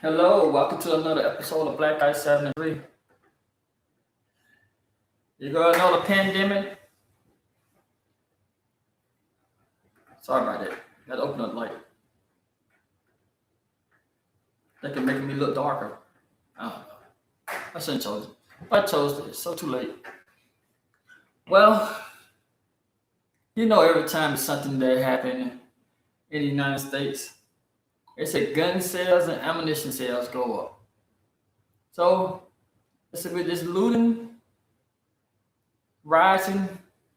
Hello, welcome to another episode of Black Ice 73. You gonna know the pandemic? Sorry about that. Gotta open up the light. That can make me look darker. I don't know. I shouldn't chose it. I chose this, so too late. Well, every time something that happened in the United States, they say gun sales and ammunition sales go up. So, it's with this looting, rioting,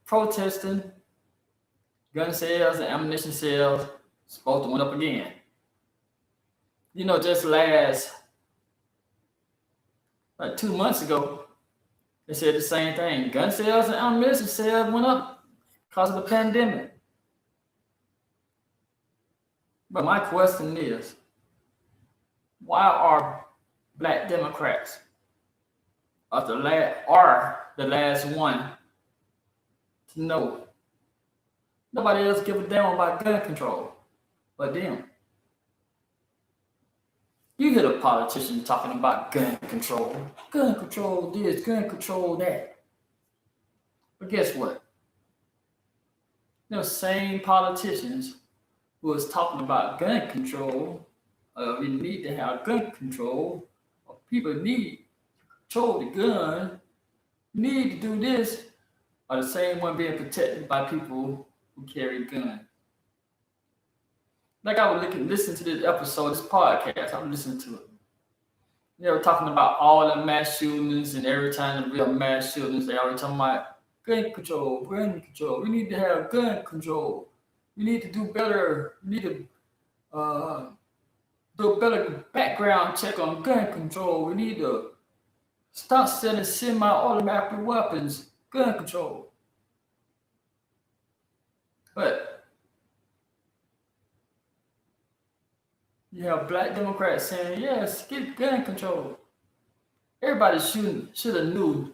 protesting, gun sales and ammunition sales supposed to went up again. Just like 2 months ago, they said the same thing. Gun sales and ammunition sales went up because of the pandemic. But my question is, why are Black Democrats the last one to know? Nobody else give a damn about gun control but them. You hear the politicians talking about gun control this, gun control that. But guess what? Those same politicians who was talking about gun control, we need to have gun control, or people need to control the gun, need to do this, are the same one being protected by people who carry guns. Like I was listening to this episode, this podcast, I'm listening to it. They were talking about all the mass shootings, and every time the real mass shootings, they always talking about gun control, gun control. We need to have gun control. We need to do better. We need to do a better background check on gun control. We need to stop selling semi-automatic weapons, gun control. But you have Black Democrats saying, yes, get gun control. Everybody should have knew.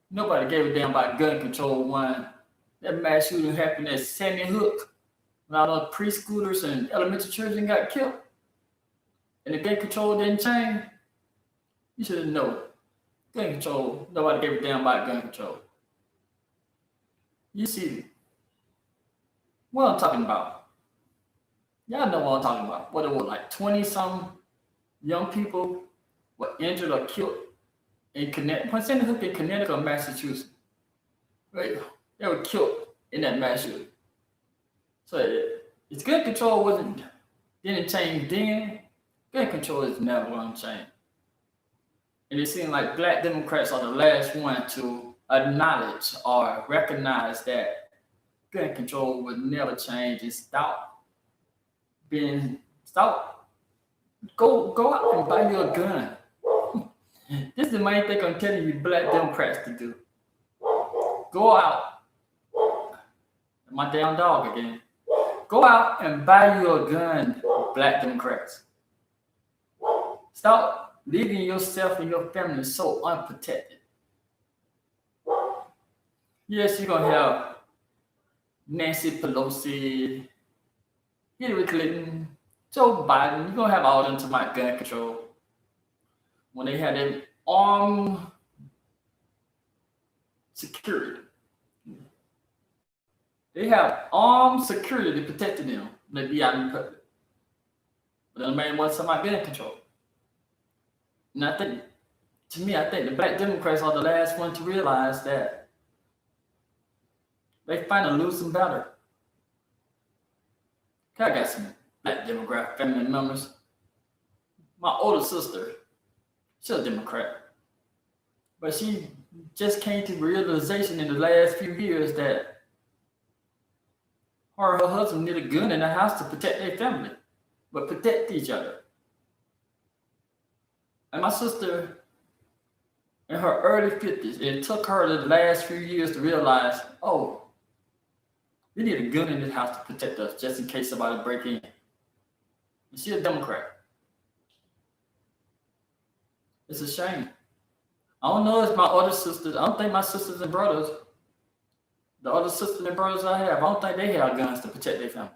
Nobody gave a damn about gun control when that mass shooting happened at Sandy Hook, when all those preschoolers and elementary children got killed, and the gun control didn't change. You should have known. Gun control, nobody gave a damn about gun control. You see what I'm talking about. Y'all know what I'm talking about. What it was like 20-some young people were injured or killed in Connecticut, Sandy Hook in Connecticut or Massachusetts. Right? They were killed in that mass shooting. So its gun control didn't change then. Gun control is never going to change. And it seems like Black Democrats are the last one to acknowledge or recognize that gun control would never change and stop. Go out and buy you a gun. This is the main thing I'm telling you Black Democrats to do. Go out. My damn dog again. Go out and buy you a gun, Black Democrats. Stop leaving yourself and your family so unprotected. Yes, you're gonna have Nancy Pelosi, Hillary Clinton, Joe Biden. You're gonna have all them to my gun control. When they had them armed security. They have armed security protecting them when they be out in public. But the man wants some gun control. And I think the Black Democrats are the last one to realize that they find a losing battle. I got some Black Democrat family members. My older sister, she's a Democrat. But she just came to realization in the last few years that her and her husband need a gun in the house to protect their family, but protect each other. And my sister, in her early 50s, it took her the last few years to realize, oh, we need a gun in this house to protect us just in case somebody break in. And she's a Democrat. It's a shame. I don't know if my other sisters, I don't think my sisters and brothers, the other sisters and brothers I have, I don't think they have guns to protect their family.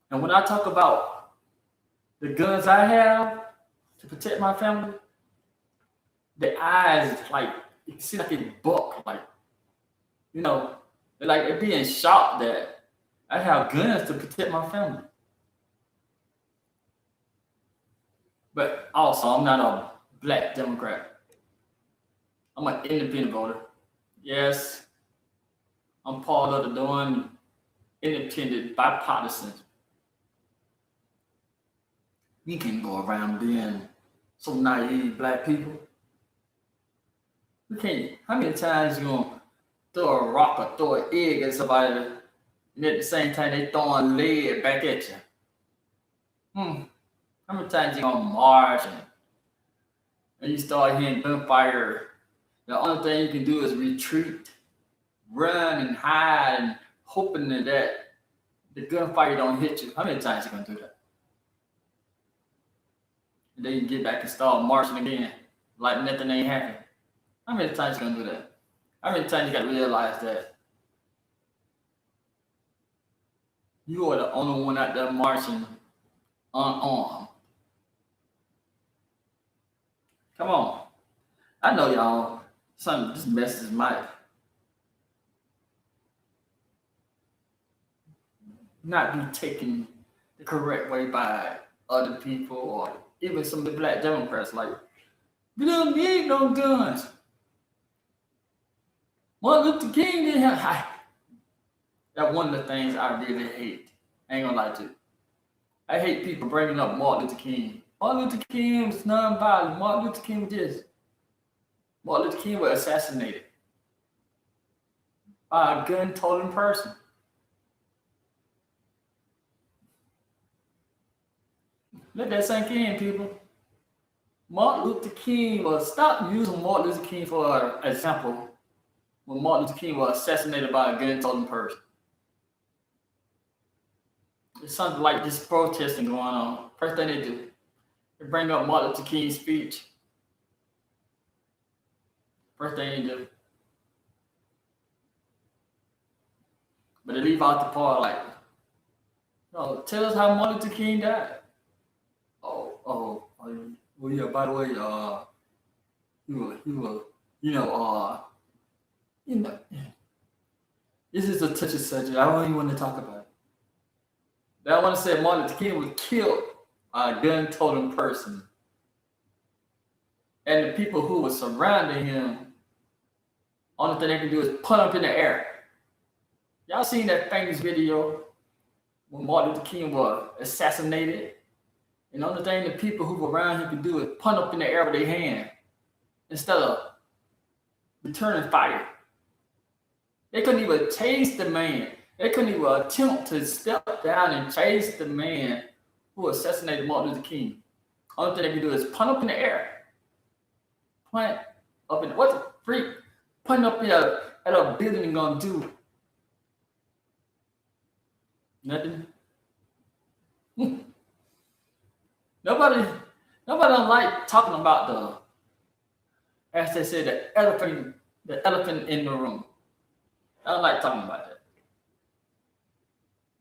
And when I talk about the guns I have, to protect my family, the eyes like you can see like it buck, like you know, they're being shocked that I have guns to protect my family. But also, I'm not a black Democrat. I'm an independent voter. Yes, I'm part of the doing independent bipartisan. You can go around being so naive, black people. We can't. How many times you gonna throw a rock or throw an egg at somebody, and at the same time they throwing lead back at you? Hmm. How many times you gonna march and you start hearing gunfire? The only thing you can do is retreat, run and hide, and hoping that the gunfire don't hit you. How many times you gonna do that? And then you get back and start marching again, like nothing ain't happened. How many times you gonna do that? How many times you gotta realize that you are the only one out there marching unarmed? Come on. I know y'all, some this message might not be taken the correct way by other people or even some of the black Democrats. Like, we don't need no guns. Martin Luther King didn't have. That's one of the things I really hate. I ain't gonna lie to you. I hate people bringing up Martin Luther King. Martin Luther King was non-violent. Martin Luther King was this. Martin Luther King was assassinated by a gun-toting person. Let that sink in, people. Martin Luther King was, stop using Martin Luther King for an example when Martin Luther King was assassinated by a gun-toting person. It's something like this protesting going on. First thing they do, they bring up Martin Luther King's speech. First thing they do. But they leave out the part like, no, tell us how Martin Luther King died. Well, yeah, by the way, he was, you know, this is a touchy subject. I don't even want to talk about it. But I want to say Martin Luther King was killed by a gun-toting person. And the people who were surrounding him, only thing they can do is put up in the air. Y'all seen that famous video when Martin Luther King was assassinated? And the only thing the people who were around him could do is punt up in the air with their hand instead of returning fire. They couldn't even chase the man. They couldn't even attempt to step down and chase the man who assassinated Martin Luther King. Only thing they could do is punt up in the air. Punt up in what the freak? Punt up in at a building gonna do? Nothing. Nobody don't like talking about as they say, the elephant in the room. I don't like talking about that.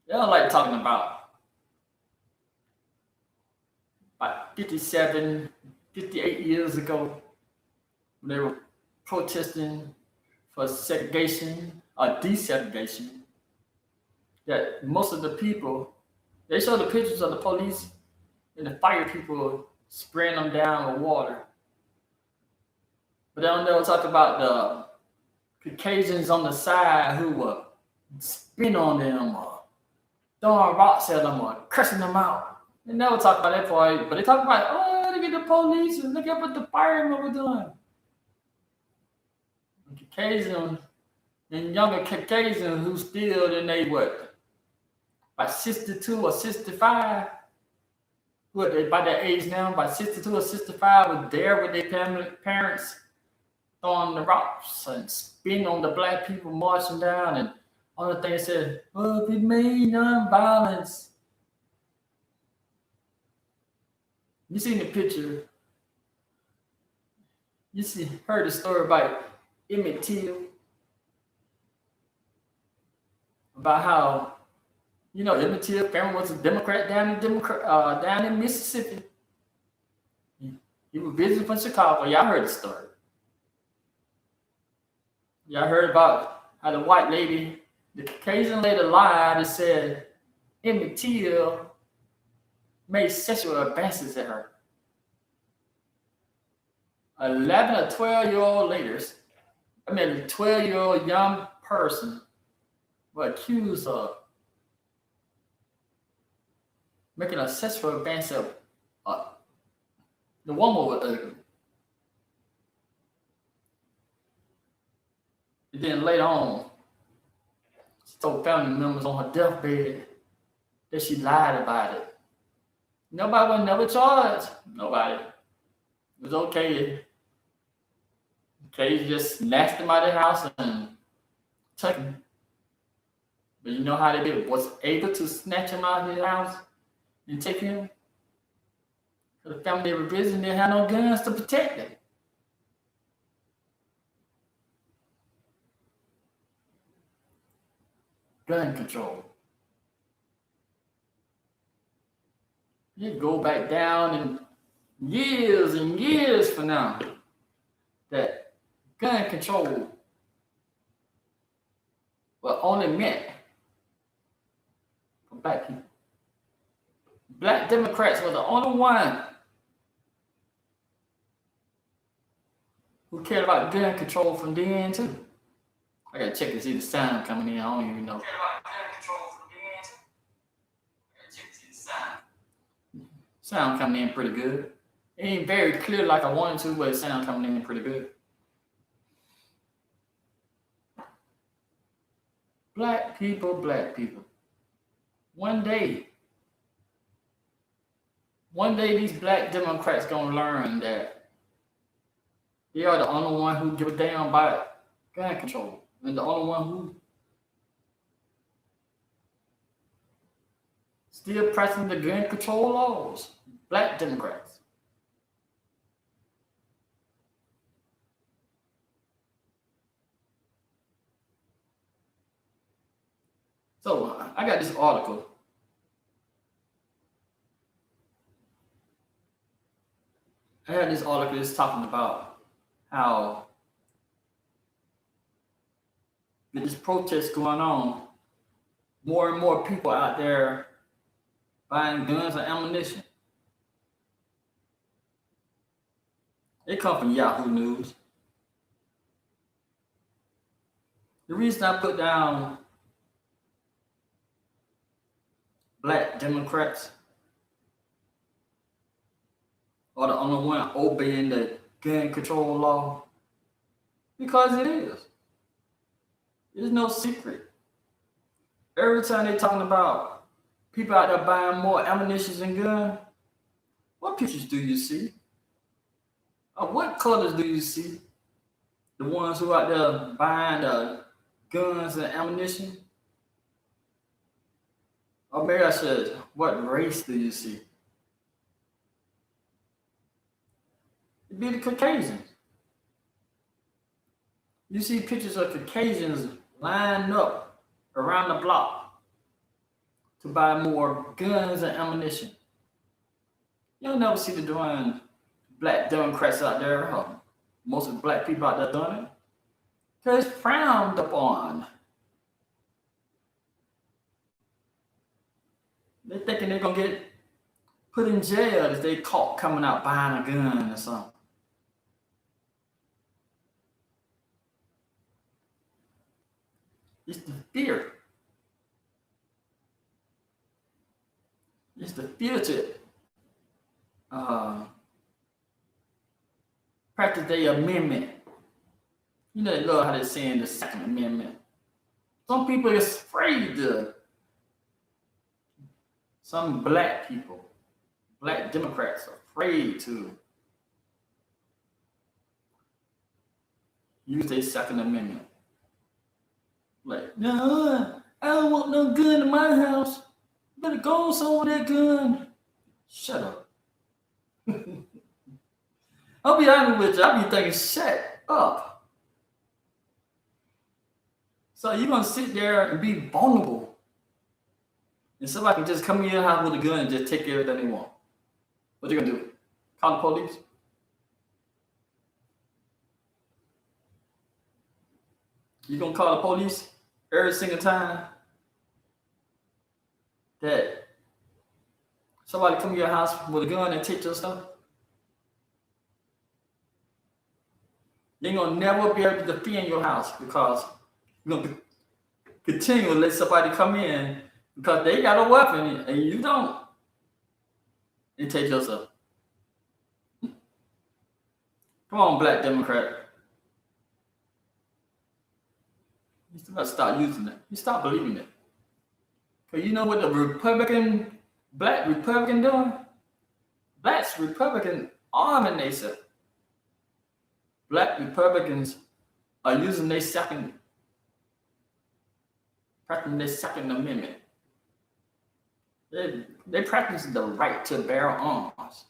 They don't like talking about 57, 58 years ago when they were protesting for segregation or desegregation. That most of the people, they show the pictures of the police and the fire people spraying them down with water. But they don't never talk about the Caucasians on the side who were spin on them or throwing rocks at them or cursing them out. They never talk about that part, but they talk about, oh, look at the police and look at what the firemen were doing. The Caucasians and younger Caucasians who still in they what, by 62 or 65, what they by that age now, by 62 or 65, was there with their parents throwing the rocks and spitting on the black people marching down, and all the things said, oh, we made non-violence. You seen the picture, heard the story about Emmett Till, about how, Emmett Till family was a Democrat down in Mississippi. He was visiting from Chicago. Y'all heard the story. Y'all heard about how the white lady, the Caucasian lady lied and said Emmett Till made sexual advances at her. 11 or 12-year-old ladies, 12-year-old young person were accused of making a sexual advance of the woman was ugly. And then later on, she told family members on her deathbed that she lied about it. Nobody was never charged. Nobody. It was okay. Okay, just snatched him out of the house and took him. But you know how they did? Was able to snatch him out of his house and take him? The family they were visiting didn't have no guns to protect them. Gun control. You go back down in years and years from now that gun control was only meant for black people. Black Democrats were the only one who cared about gun control from then too. I gotta check to see the sound coming in. I don't even know. Sound coming in pretty good. It ain't very clear like I wanted to, but it sound coming in pretty good. Black people. One day these black Democrats gonna learn that they are the only one who give a damn about gun control. And the only one who still pressing the gun control laws. Black Democrats. So I got this article. I had this article that's talking about how with this protest going on, more and more people out there buying guns and ammunition. It come from Yahoo News. The reason I put down Black Democrats are the only one obeying the gun control law, because it is. It's no secret. Every time they talking about people out there buying more ammunition and guns, what pictures do you see? Or what colors do you see? The ones who out there buying the guns and ammunition? Or maybe I said, what race do you see? It'd be the Caucasians. You see pictures of Caucasians lined up around the block to buy more guns and ammunition. You'll never see the doing Black Democrats out there, most of the black people out there doing it, because it's frowned upon. They're thinking they're going to get put in jail if they caught coming out buying a gun or something. It's the fear. It's the fear to practice their amendment. You know, they love how they're saying the Second Amendment. Some people are afraid to. Some black people, Black Democrats, are afraid to use their Second Amendment. Like, no, I don't want no gun in my house. You better go somewhere with that gun. Shut up. I'll be honest with you. I'll be thinking, shut up. So you're going to sit there and be vulnerable. And somebody can just come in your house with a gun and just take everything they want. What you going to do? Call the police? You gonna call the police every single time that somebody come to your house with a gun and take your stuff? You ain't gonna never be able to defend your house because you're gonna continue to let somebody come in because they got a weapon and you don't, and take your stuff. Come on, Black Democrat. You still gotta start using it. You stop believing it. Because you know what the Black Republican doing? Black Republican arming themselves. Black Republicans are using their practicing their Second Amendment. They practice the right to bear arms.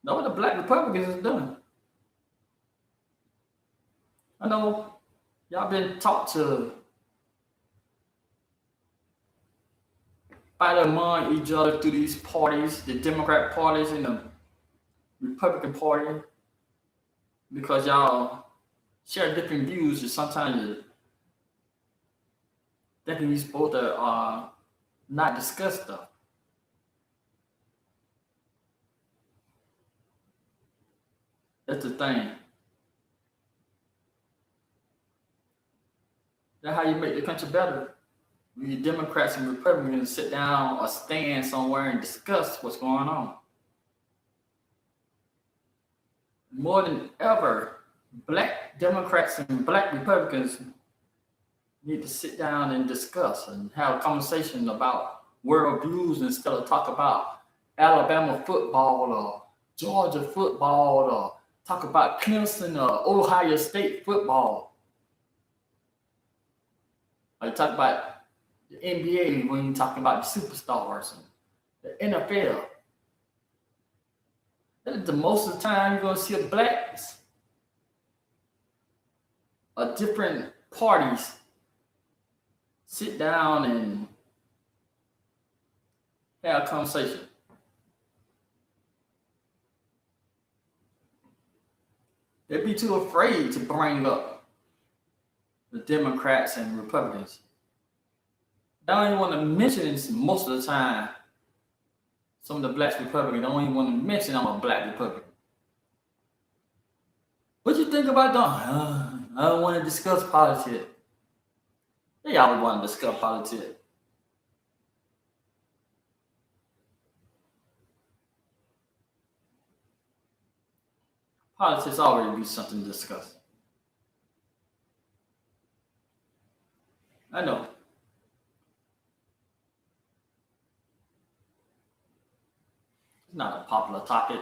Know what the Black Republicans is doing? I know y'all been taught to fight among each other through these parties, the Democrat parties and the Republican Party, because y'all share different views and sometimes you thinking you're supposed to not discuss stuff. That's the thing. That's how you make the country better. When you Democrats and Republicans sit down or stand somewhere and discuss what's going on. More than ever, Black Democrats and Black Republicans need to sit down and discuss and have a conversation about world views instead of talk about Alabama football or Georgia football or talk about Clemson or Ohio State football. Or talk about the NBA when you're talking about the superstars and the NFL. That is the most of the time you're going to see a blacks or different parties sit down and have a conversation. They'd be too afraid to bring up the Democrats and Republicans. They don't even want to mention this most of the time. Some of the Black Republicans don't even want to mention I'm a Black Republican. What you think about that? I don't want to discuss politics. They always want to discuss politics. Politics already be something to discuss. I know. It's not a popular topic.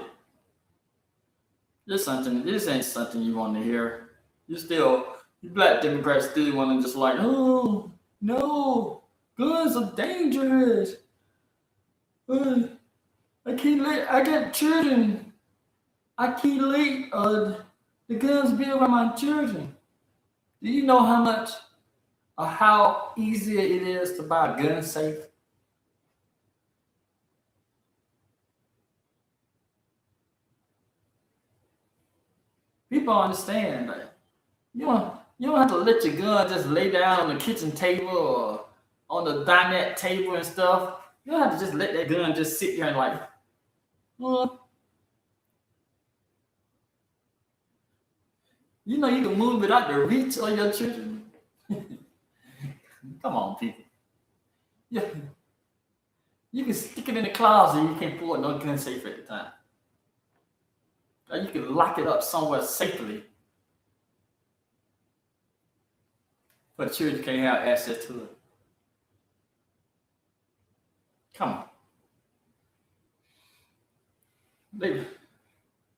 This ain't something you want to hear. You Black Democrats still want to just like, oh no, guns are dangerous. I got children. I can't let the guns be around my children. Do you know how much or how easy it is to buy a gun safe? People understand that you don't have to let your gun just lay down on the kitchen table or on the dinette table and stuff. You don't have to just let that gun just sit there and like, you know you can move it out the reach of your children. Come on, people. Yeah. You can stick it in the closet, you can't pull it no gun safe at the time. Or you can lock it up somewhere safely. But children can't have access to it. Come on.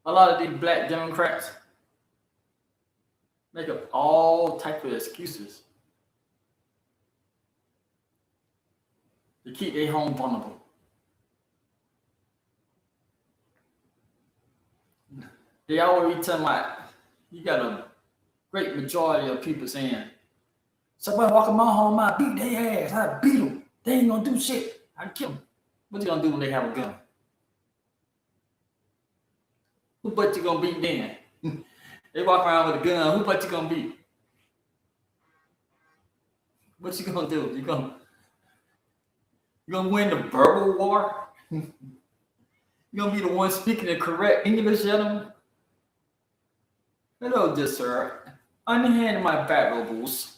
A lot of these Black Democrats make up all type of excuses to keep their home vulnerable. They always be telling about, you got a great majority of people saying, somebody walk in my home, I beat their ass, I beat them. They ain't gonna do shit. I kill them. What you gonna do when they have a gun? Who but you gonna beat then? They walk around with a gun, who but you gonna beat? What you gonna do? You gonna win the verbal war? You gonna be the one speaking the correct English, gentlemen? Hello, dear sir. Unhand my valuables.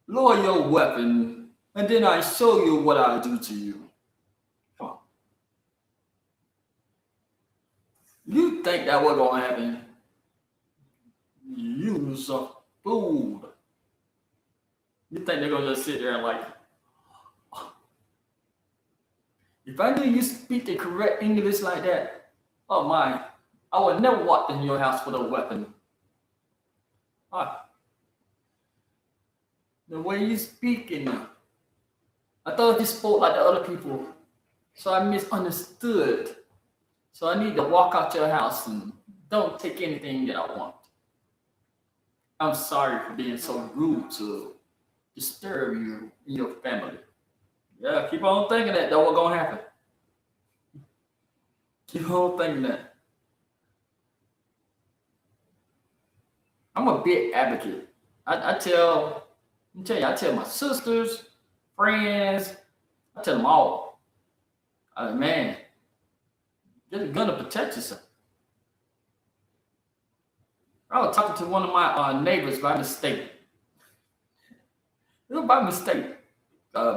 Lower your weapon, and then I show you what I do to you. Come on. You think that was gonna happen? You's a fool. You think they're gonna just sit there and like, if I knew you speak the correct English like that, oh my, I would never walk in your house with a weapon. Ah, the way you speaking, I thought you spoke like the other people, so I misunderstood. So I need to walk out your house and don't take anything that I want. I'm sorry for being so rude to disturb you and your family. Yeah, keep on thinking that. That what's gonna happen. Keep on thinking that. I'm a big advocate. I tell my sisters, friends, I tell them all. Man, get a gun to protect yourself. I was talking to one of my neighbors by mistake. It was by mistake.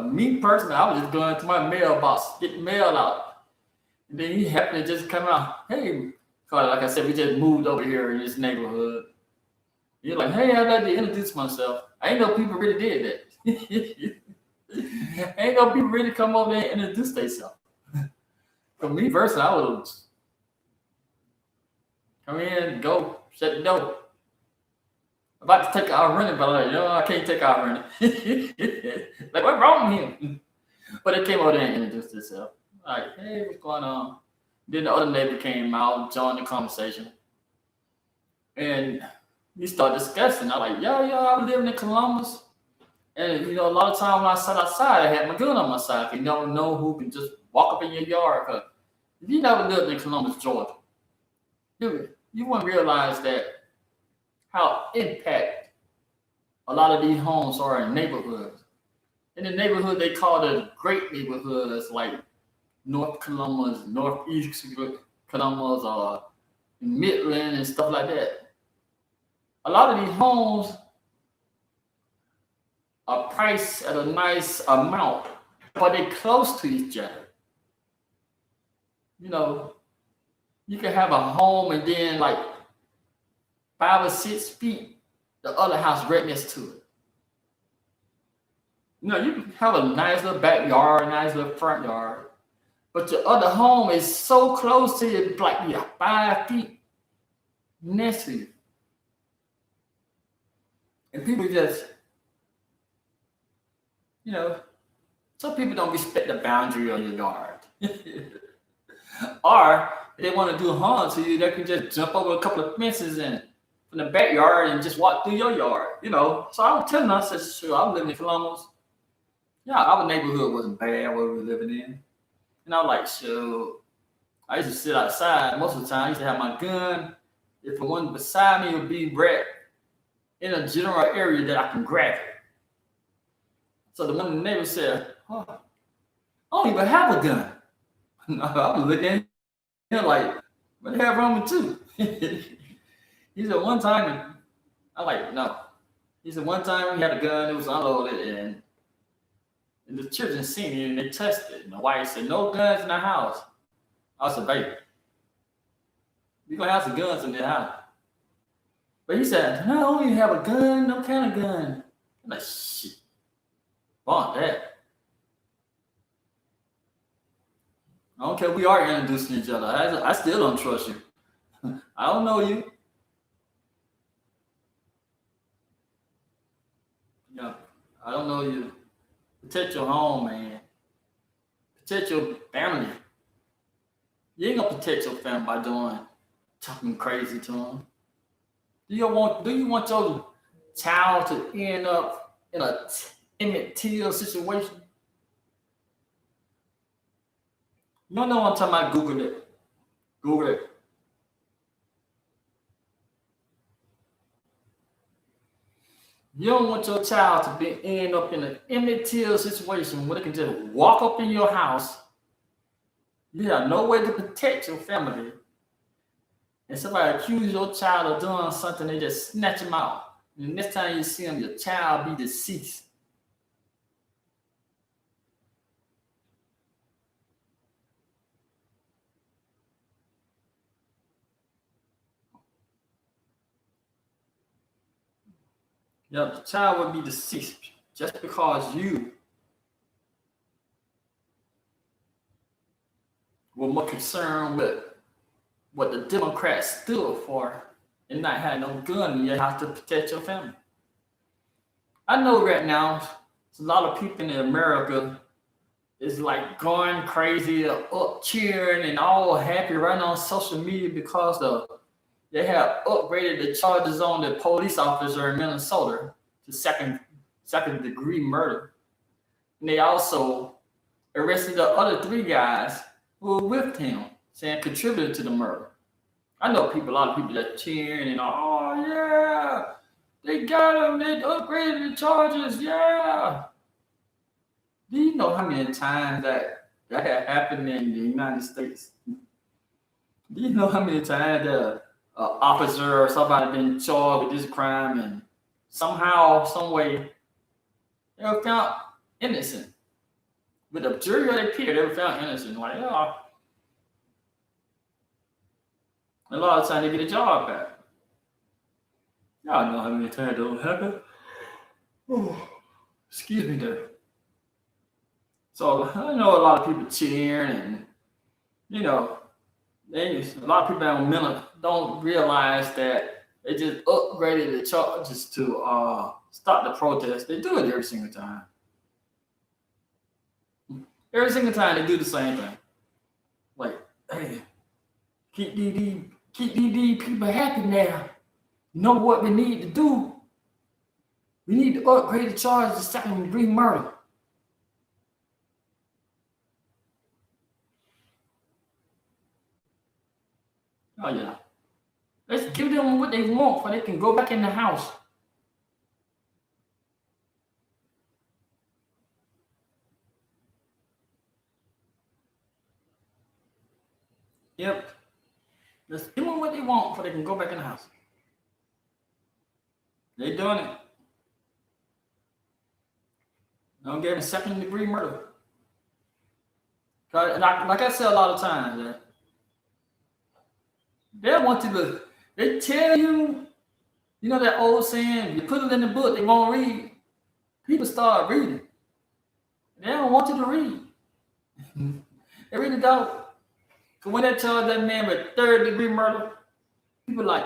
Me personally, I was just going to my mailbox, getting mail out. And then he happened to just come out. Hey, cause like I said, we just moved over here in this neighborhood. You're like, hey, I'd like to introduce myself. I ain't know people really did that. Ain't no people really come over there and introduce themselves. For me personally, I would come in, go, shut the door. About to take out running, but I'm like, no, I can't take out running. Like, what's wrong with him? But it came over there and introduced itself. Like, hey, what's going on? Then the other neighbor came out, joined the conversation. And we started discussing. I'm like, I was living in Columbus. And, a lot of time when I sat outside, I had my gun on my side. You never know who can just walk up in your yard. Cause if you never lived in Columbus, Georgia, you wouldn't realize that how impact a lot of these homes are in neighborhoods. In the neighborhood, they call the great neighborhoods like North Columbus, Northeast Columbus, or Midland and stuff like that. A lot of these homes are priced at a nice amount, but they're close to each other. You can have a home and then like 5 or 6 feet, the other house right next to it. You can have a nice little backyard, nice little front yard, but your other home is so close to you, like you're 5 feet next to you. And people just, some people don't respect the boundary of your yard. Or if they want to do harm to you, they can just jump over a couple of fences and from the backyard and just walk through your yard, So I was telling them, I said, sure, I was living in Columbus. Yeah, our neighborhood wasn't bad where we were living in. And I was like, sure. I used to sit outside most of the time. I used to have my gun. If the one beside me would be right in a general area that I can grab it. So the one of the neighbors said, oh, I don't even have a gun. I was looking at him like, what the hell wrong with you? He said one time, I'm like, no. He said one time we had a gun, it was unloaded, and the children seen it and they touched it. And the wife said, no guns in the house. I said, baby, you're going to have some guns in the house. But he said, no, I don't even have a gun, no kind of gun. I'm like, shit, want that. I don't care if we are introducing each other. I still don't trust you. I don't know you. I don't know you. Protect your home, man. Protect your family. You ain't gonna protect your family by talking crazy to them. Do you want your child to end up in a Emmett Till situation? You don't know what I'm talking about? Google it. Google it. You don't want your child to end up in an immaterial situation where they can just walk up in your house. You have no way to protect your family. And somebody accuse your child of doing something, they just snatch him out. And the next time you see him, your child be deceased. Yeah, the child would be deceased just because you were more concerned with what the Democrats stood for and not having no gun in your house to protect your family. I know right now, there's a lot of people in America is like going crazy, up cheering and all happy right on social media because they have upgraded the charges on the police officer in Minnesota to second degree murder. And they also arrested the other 3 guys who were with him, saying contributed to the murder. I know a lot of people that cheering and oh yeah, they got him, they upgraded the charges, yeah. Do you know how many times that had happened in the United States? Do you know how many times that officer or somebody been charged with this crime and somehow, some way, they were found innocent? With the jury of their peer, they were found innocent. Like, oh, a lot of times they get a job back. Y'all know how many times that don't happen. Oh, excuse me there. So I know a lot of people cheering and, you know, a lot of people don't realize that they just upgraded the charges to stop the protest. They do it every single time. Every single time they do the same thing. Like, hey, keep these people happy now. You know what we need to do? We need to upgrade the charges to second degree murder. Oh yeah. Let's give them what they want so they can go back in the house. Yep. Let's give them what they want so they can go back in the house. They doing it. Don't give them second degree murder. Like I said a lot of times, they want you to, they tell you, you know that old saying, you put it in the book, they won't read. People start reading. They don't want you to read. They really don't. Because when they charge that man with 3rd-degree murder, people like,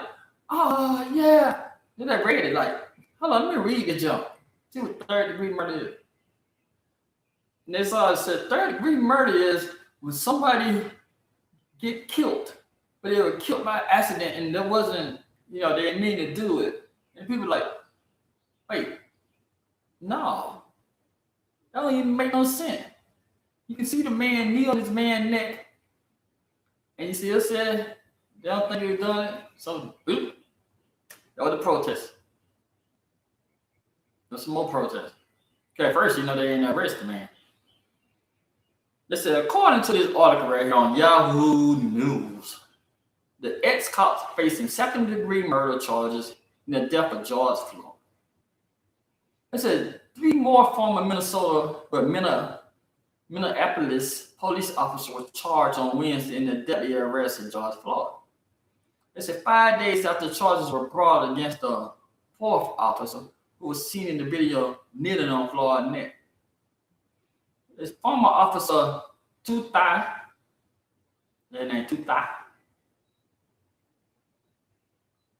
oh yeah. Then they read it like, hold on, let me read the jump. See what 3rd-degree murder is. And they saw it said 3rd-degree murder is when somebody get killed, but they were killed by accident and there wasn't, they didn't mean to do it. And people like, wait, no, that don't even make no sense. You can see the man knee on his man's neck, and you still said they don't think he was doing it. So, that was the protest. There's some more protests. Okay, first, they didn't arrest the man. They said, according to this article right here on Yahoo News, the ex-cop facing 2nd-degree murder charges in the death of George Floyd. They said 3 more former Minneapolis police officers were charged on Wednesday in the deadly arrest of George Floyd. They said 5 days after charges were brought against the 4th officer who was seen in the video kneeling on Floyd's neck. This former officer Tutai, their name Tutai,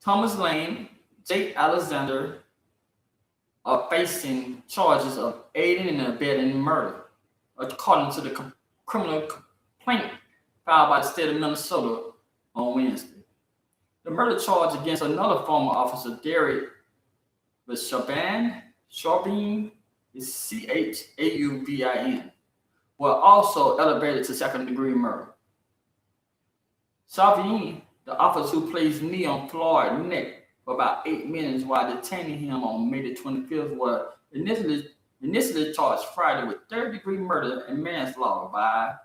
Thomas Lane, Jake Alexander are facing charges of aiding and abetting murder, according to the criminal complaint filed by the state of Minnesota on Wednesday. The murder charge against another former officer, Derek Chauvin, is Chauvin, were also elevated to 2nd-degree murder. Chauvin, the officer who placed knee on Floyd's neck, for about 8 minutes while detaining him on May the 25th were initially charged Friday with third-degree murder and manslaughter by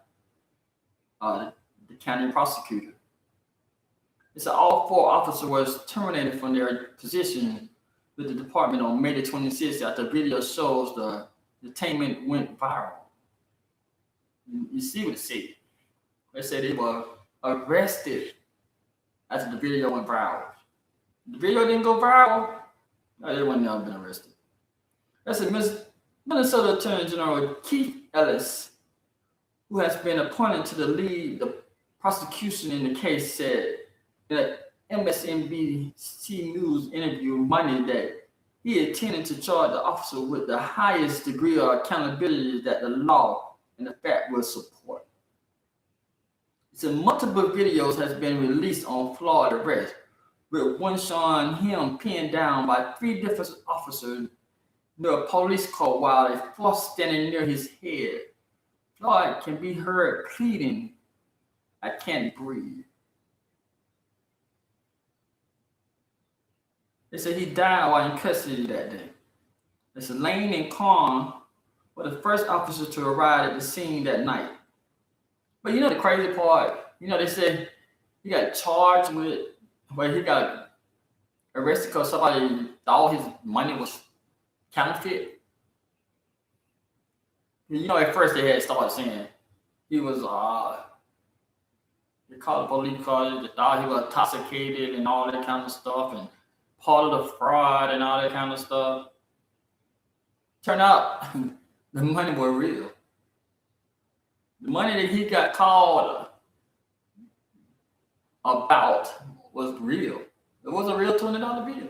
uh, the county prosecutor. It said all four officers was terminated from their position with the department on May the 26th after video shows the detainment went viral. You see what it said. They said they were arrested after the video went viral. The video didn't go viral, they wouldn't have been arrested. That's a Minnesota Attorney General Keith Ellis, who has been appointed to lead the prosecution in the case, said in an MSNBC News interview Monday that he intended to charge the officer with the highest degree of accountability that the law and the fact will support. So multiple videos has been released on Florida arrest, with one showing him pinned down by 3 different officers near a police car while a 4th standing near his head. Floyd can be heard pleading, "I can't breathe." They said he died while in custody that day. They said Lane and Kahn were the first officers to arrive at the scene that night. But you know the crazy part? They said he got charged with, he got arrested because somebody thought his money was counterfeit. At first they had started saying he was, they called the police because they thought he was intoxicated and all that kind of stuff, and part of the fraud and all that kind of stuff. Turned out the money was real. The money that he got called about was real. It was a real $20 bill.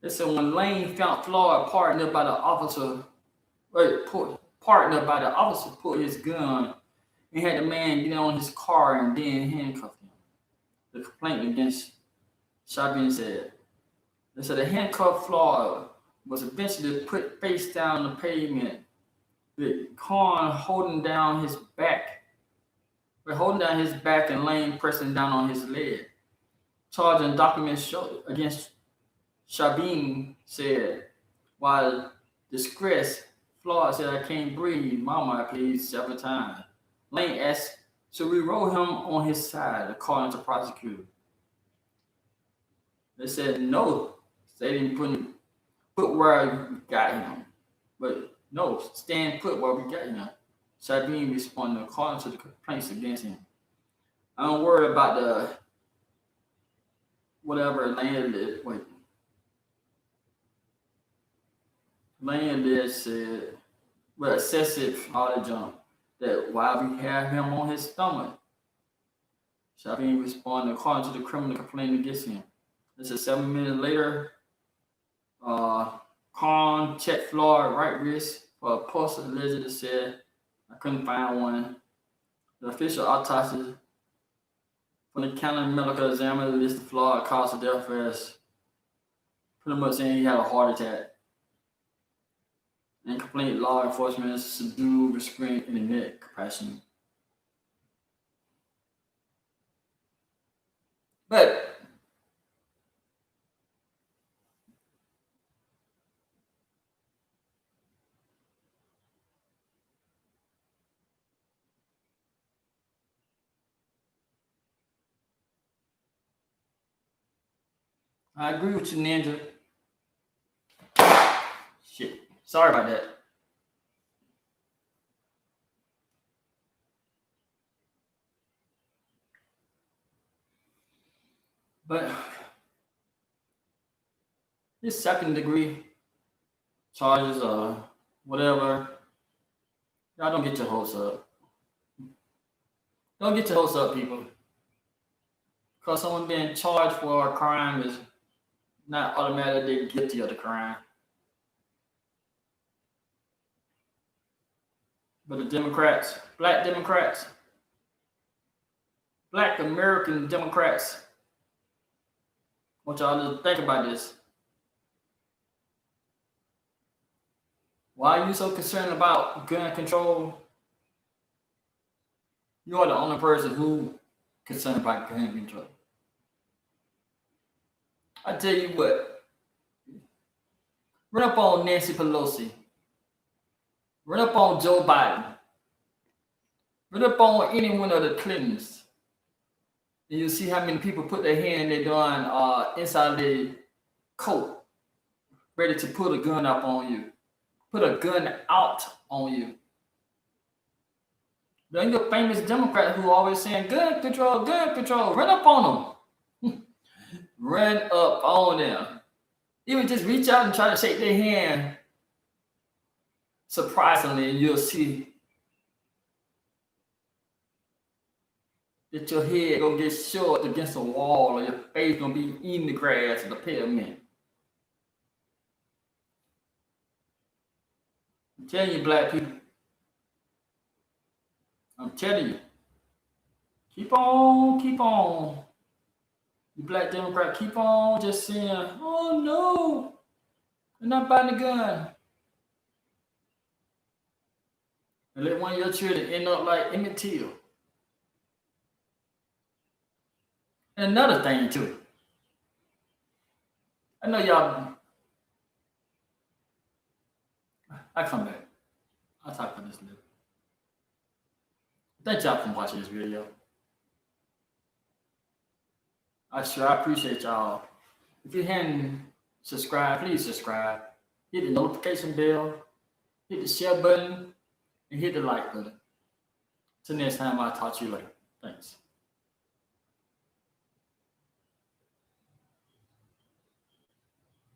They said when Lane found Floyd partnered by the officer put his gun and had the man get on his car and then handcuff him. The complaint against Shabin said. They said the handcuffed Floyd was eventually put face down on the pavement, with Kahn holding down his back and Lane pressing down on his leg. Charging documents against Shabin said, while distressed, Floyd said, "I can't breathe, mama, please," several times. Lane asked, "Should we roll him on his side?" according to prosecutor. They said no. They didn't put where we got him. But no, stand put where we got him. Shabin responded according to the complaints against him. I don't worry about the whatever Lane did. Lane did said, with excessive all the jump, that while we have him on his stomach, Shabin responded according to the criminal complaint against him. This is 7 minutes later. Kahn checked Floyd right wrist for a pulse, allegedly said, "I couldn't find one." The official autopsy from the county medical examiner listed Floyd cause of death as pretty much saying he had a heart attack. And complaint law enforcement subdued, restraint, and the neck compression. But I agree with you, Ninja. Shit. Sorry about that. But this 2nd-degree charges or whatever, y'all don't get your hopes up. Don't get your hopes up, people. Because someone being charged for a crime is not automatically guilty of the crime. But the Democrats, Black American Democrats, I want y'all to think about this. Why are you so concerned about gun control? You are the only person who concerned about gun control. I tell you what, run up on Nancy Pelosi, run up on Joe Biden, run up on any one of the Clintons, and you'll see how many people put their hand in their gun inside their coat, ready to put a gun up on you, put a gun out on you. Then the famous Democrat who always saying gun control, run up on them. Run up on them. Even just reach out and try to shake their hand. Surprisingly, you'll see that your head gonna get short against a wall, or your face gonna be eating the grass or the pavement. I'm telling you, black people. I'm telling you. Keep on. You black Democrat, keep on just saying, oh no, they're not buying the gun. And let one of your children end up like Emmett Till. And another thing too. I know y'all. I come back. I'll talk about this later. Thank y'all for watching this video. I appreciate y'all. If you hadn't subscribed, please subscribe. Hit the notification bell, hit the share button, and hit the like button. Till next time, I'll talk to you later. Thanks.